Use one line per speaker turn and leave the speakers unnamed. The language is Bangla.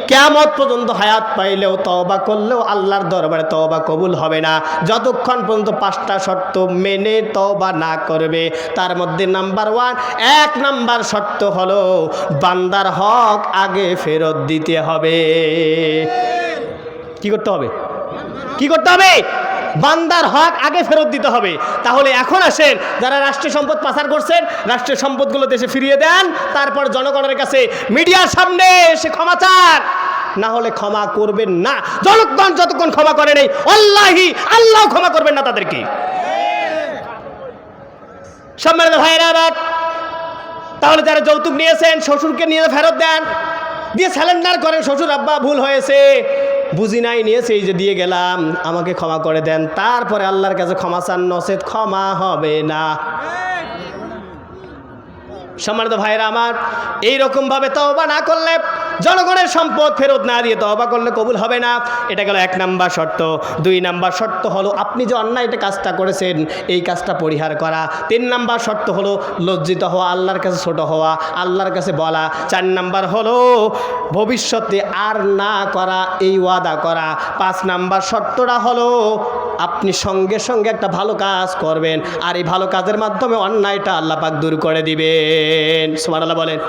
কিয়ামত পর্যন্ত হায়াত পাইলেও তওবা করলেও আল্লাহর দরবারে তওবা কবুল হবে না যতক্ষণ পর্যন্ত 5টা শর্ত মেনে তওবা না করবে। তার মধ্যে নাম্বার 1, 1 নাম্বার শর্ত হলো বান্দার হক আগে ফেরত দিতে হবে। কি করতে হবে? কি করতে হবে? বান্দার হক আগে ফেরত দিতে হবে। তাহলে এখন আসেন, যারা রাষ্ট্রীয় সম্পদ পাচার করছেন রাষ্ট্রীয় সম্পদগুলো দেশে ফিরিয়ে দেন, তারপর জনগণের কাছে মিডিয়ার সামনে এসে ক্ষমা চান, না হলে ক্ষমা করবেন না। যতক্ষণ ক্ষমা করে নেই আল্লাহ ক্ষমা করবেন না তাদেরকে। সম্মানিত ভাইরা আমার, তাহলে যারা যৌতুক নিয়েছেন শ্বশুরকে নিয়ে ফেরত দেন, দিয়ে স্যালেন্ডার করেন, শ্বশুর আব্বা ভুল হয়েছে, বুঝি নাই, নিয়েছে, এই যে দিয়ে গেলাম, আমাকে ক্ষমা করে দেন। তারপরে আল্লাহর কাছে ক্ষমা চান, নচেত ক্ষমা হবে না। সম্মানিত ভাইরা আমার, এইরকমভাবে তওবা না করলে, জনগণের সম্পদ ফেরত না দিয়ে তওবা করলে কবুল হবে না। এটা গেল 1 নাম্বার শর্ত। 2 নাম্বার শর্ত হলো আপনি যে অন্যায়টা কাজটা করেছেন এই কাজটা পরিহার করা। 3 নাম্বার শর্ত হলো লজ্জিত হওয়া, আল্লাহর কাছে ছোট হওয়া, আল্লাহর কাছে বলা। 4 নাম্বার হলো ভবিষ্যতে আর না করা, এই ওয়াদা করা। 5 নাম্বার শর্তটা হলো আপনি সঙ্গে সঙ্গে একটা ভালো কাজ করবেন, আর এই ভালো কাজের মাধ্যমে অন্যায়টা আল্লাহ পাক দূর করে দিবেন। সুবহানাল্লাহ বলেন।